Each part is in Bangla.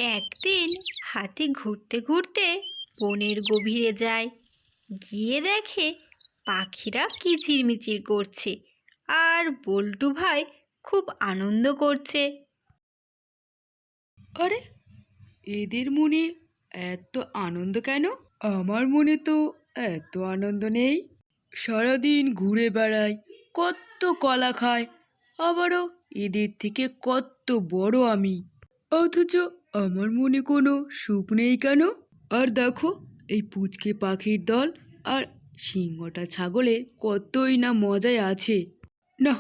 একদিন হাতি ঘুরতে ঘুরতে বনের গভীরে যায়। গিয়ে দেখে পাখিরা কিচিরমিচির করছে আর বল্টু ভাই খুব আনন্দ করছে। আরে, এদের মনে এত আনন্দ কেন? আমার মনে তো এত আনন্দ নেই। সারাদিন ঘুরে বেড়াই, কত কলা খাই, আবারও এদের থেকে কত বড় আমি, অথচ আমার মনে কোনো সুখ নেই কেন? আর দেখো, এই পুচকে পাখির দল আর সিংহটা ছাগলের কতই না মজায় আছে। না,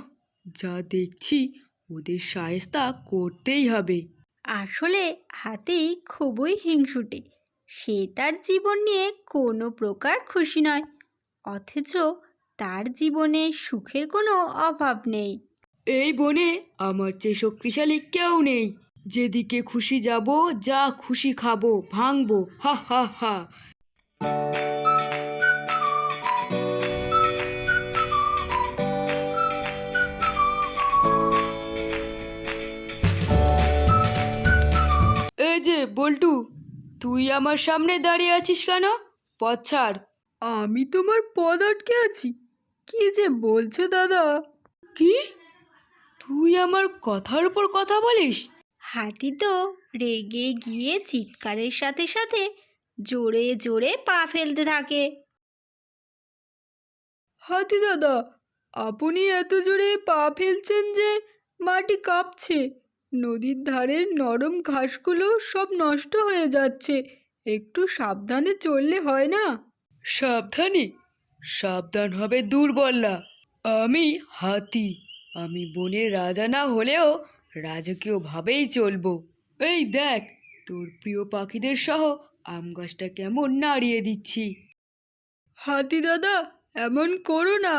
যা দেখছি ওদের শায়েস্তা করতেই হবে। আসলে হাতি খুবই হিংসুটে। সে তার জীবন নিয়ে কোনো প্রকার খুশি নয়, অথচ তার জীবনে সুখের কোনো অভাব নেই। এই বনে আমার চেয়ে শক্তিশালী কেউ নেই। যেদিকে খুশি যাব, যা খুশি খাবো, ভাঙবো, হা হা হা। এই যে বল্টু, তুই আমার সামনে দাঁড়িয়ে আছিস কেন? পথ ছাড়। আমি তোমার পদ আটকে আছি? কি যে বলছো দাদা? কি? তুই আমার কথার উপর কথা বলিস? হাতি তো রেগে গিয়ে চিৎকারের সাথে সাথে জোরে জোরে পা ফেলতে থাকে। হাতি দাদা, আপনি এত জোরে পা ফেলছেন যে মাটি কাঁপছে। নদীর ধারের নরম ঘাসগুলো সব নষ্ট হয়ে যাচ্ছে। একটু সাবধানে চললে হয় না? সাবধানে? সাবধান হবে দুর্বলরা। আমি হাতি। আমি বনের রাজা না হলেও রাজকীয়ভাবেই চলবো। এই দেখ, তোর প্রিয় পাখিদের সহ আম গাছটা কেমন নাড়িয়ে দিচ্ছি। হাতি দাদা, এমন করো না।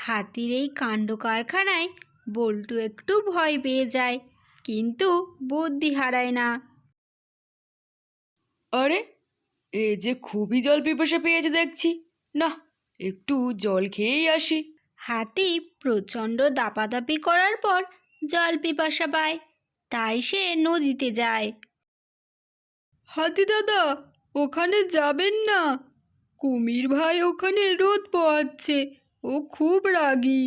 হাতির এই কাণ্ড কারখানায় বল্টু একটু ভয় পেয়ে যায়, কিন্তু বুদ্ধি হারায় না। আরে, এ যে খুবই জল পিপাসা পেয়েছে দেখছি। না, একটু জল খেয়েই আসি। হাতি প্রচণ্ড দাপাদাপি করার পর জল পিপাসা পায়, তাই সে নদীতে যায়। হাতি দাদা, ওখানে যাবেন না। কুমির ভাই ওখানে রোদ পোহাচ্ছে। ও খুব রাগী।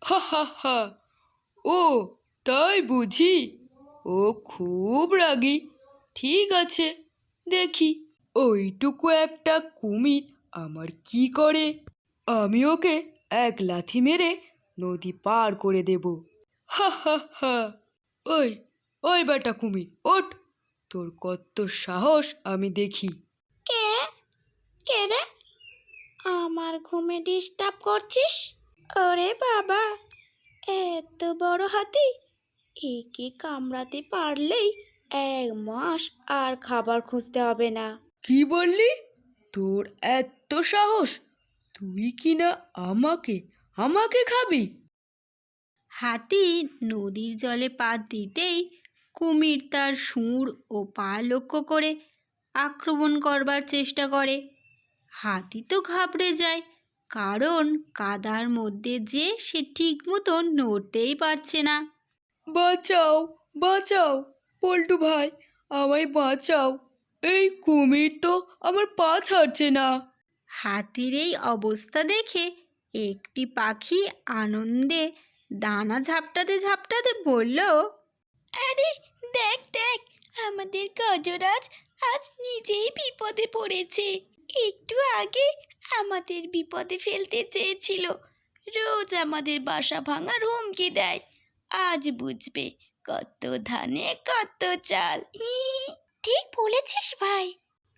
হা হা হা। ও, তাই বুঝি? ও খুব রাগী। ঠিক আছে, দেখি ওইটুকু একটা কুমির আমার কি করে। আমি ওকে এক লাথি মেরে নদী পার করে দেব। হা হা হা। ওই, ওই বেটা কুমির, ওঠ! তোর কত সাহস আমি দেখি। কে কে রে? আমার ঘুমে ডিস্টার্ব করছিস? ওরে বাবা, এত বড় হাতি! একে কামড়াতে পারলেই 1 মাস আর খাবার খুঁজতে হবে না। কি বললি? তোর এত সাহস? তুই কি না আমাকে আমাকে খাবি? হাতি নদীর জলে পা দিতেই কুমির তার সুঁড় ও পা লক্ষ্য করে আক্রমণ করবার চেষ্টা করে। হাতি তো ঘাবড়ে যায়, কারণ কাদার মধ্যে যে সে ঠিক মতো নড়তেই পারছে না। বাঁচাও, বাঁচাও, পল্টু ভাই, আমায় বাঁচাও। এই কুমির তো আমার পা ছাড়ছে না। হাতির এই অবস্থা দেখে একটি পাখি আনন্দে দানা ঝাপটাতে ঝাপটাতে বলল, আরে দেখ দেখ, আমাদের গজরাজ আজ নিজেই বিপদে পড়েছে। একটু আগে আমাদের বিপদে ফেলতে চেয়েছিল, রোজ আমাদের বাসা ভাঙার হুমকি দেয়। আজ বুঝবে কত ধানে কত চাল। ঠিক বলেছিস ভাই।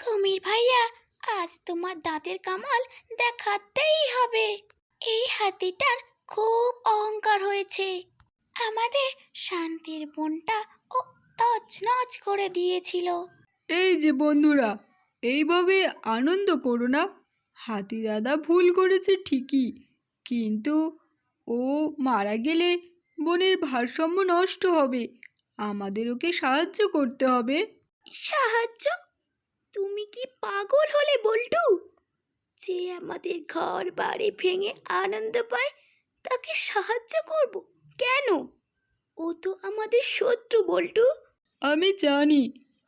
কুমির ভাইয়া, আজ তোমার দাঁতের কামাল দেখাতেই হবে। এই হাতিটার খুব অহংকার হয়েছে, আমাদের শান্তির বনটা ও তছনছ করে দিয়েছিল। এই যে বন্ধুরা, এইভাবে আনন্দ করো না। হাতি দাদা ভুল করেছে ঠিকই, কিন্তু ও মারা গেলে বনের ভারসাম্য নষ্ট হবে। আমাদের ওকে সাহায্য করতে হবে। সাহায্য? তুমি কি পাগল হলে বল্টু? যে আমাদের ঘর বাড়ি ভেঙে আনন্দ পায় তাকে সাহায্য করব কেন? ও তো আমাদের শত্রু বল্টু। আমি জানি,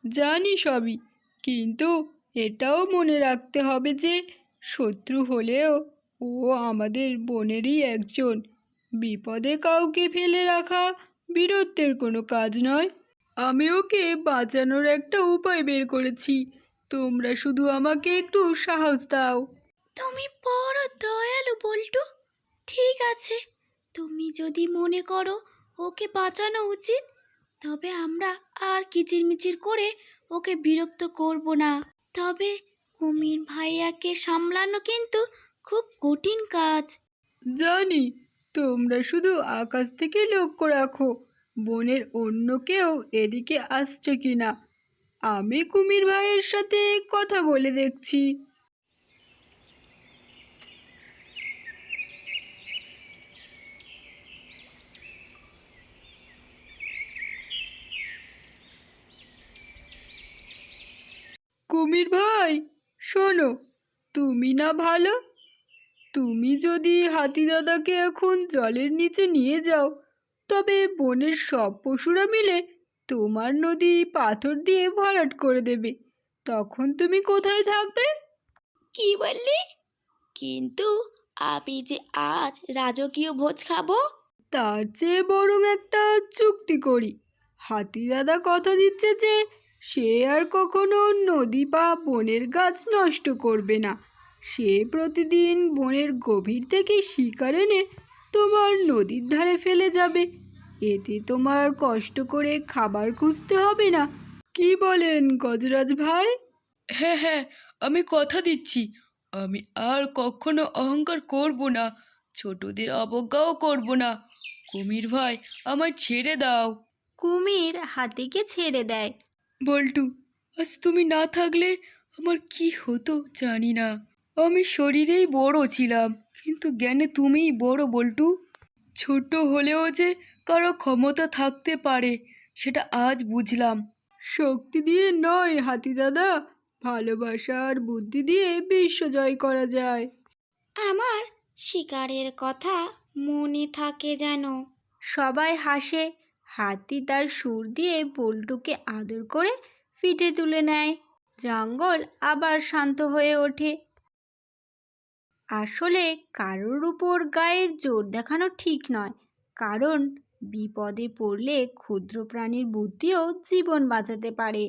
জানি সবই, কিন্তু এটাও মনে রাখতে হবে যে শত্রু হলেও ও আমাদের বোনেরই একজন। বিপদে কাউকে ফেলে রাখা বীরত্বের কোনো কাজ নয়। আমি ওকে বাঁচানোর একটা উপায় বের করেছি, তোমরা শুধু আমাকে একটু সাহস দাও। তুমি বড় দয়ালু বল্টু। ঠিক আছে, তুমি যদি মনে করো ওকে বাঁচানো উচিত, তবে আমরা আর কিচিরমিচির করে ওকে বিরক্ত করব না। তবে কুমির ভাইয়াকে সামলানো কিন্তু খুব কঠিন কাজ। জানি, তোমরা শুধু আকাশ থেকে লক্ষ্য রাখো বনের অন্য কেউ এদিকে আসছে কিনা। আমি কুমির ভাইয়ের সাথে কথা বলে দেখছি। কুমির ভাই, শোনো, তুমি না ভালো, তুমি যদি হাতি দাদাকে এখন জলের নিচে নিয়ে যাও, তবে বনের সব পশুরা মিলে তোমার নদী পাথর দিয়ে ভরাট করে দেবে। তখন তুমি কোথায় থাকবে? কি বললি? কিন্তু আমি যে আজ রাজকীয় ভোজ খাবো। তার চেয়ে বরং একটা চুক্তি করি। হাতি দাদা কথা দিচ্ছে যে সে আর কখনো নদী বা বনের গাছ নষ্ট করবে না। সে প্রতিদিন বনের গভীর থেকে শিকার এনে তোমার নদীর ধারে ফেলে যাবে। এতে তোমার কষ্ট করে খাবার খুঁজতে হবে না। কি বলেন গজরাজ ভাই? হ্যাঁ হ্যাঁ, আমি কথা দিচ্ছি, আমি আর কখনো অহংকার করব না, ছোটদের অবজ্ঞাও করব না। কুমির ভাই, আমায় ছেড়ে দাও। কুমির হাতিকে ছেড়ে দেয়। বল্টু, আজ তুমি না থাকলে আমার কি হতো জানি না। আমি শরীরেই বড় ছিলাম, কিন্তু জ্ঞানে তুমিই বড় বল্টু। ছোট হলেও যে কারো ক্ষমতা থাকতে পারে সেটা আজ বুঝলাম। শক্তি দিয়ে নয় হাতি দাদা, ভালোবাসা আর বুদ্ধি দিয়ে বিশ্ব জয় করা যায়। আমার শিকারের কথা মনে থাকে যেন। সবাই হাসে। হাতি তার সুর দিয়ে বল্টুকে আদর করে পিঠে তুলে নেয়। জঙ্গল আবার শান্ত হয়ে ওঠে। আসলে কারোর উপর গায়ের জোর দেখানো ঠিক নয়, কারণ বিপদে পড়লে ক্ষুদ্র প্রাণীর বুদ্ধিও জীবন বাঁচাতে পারে।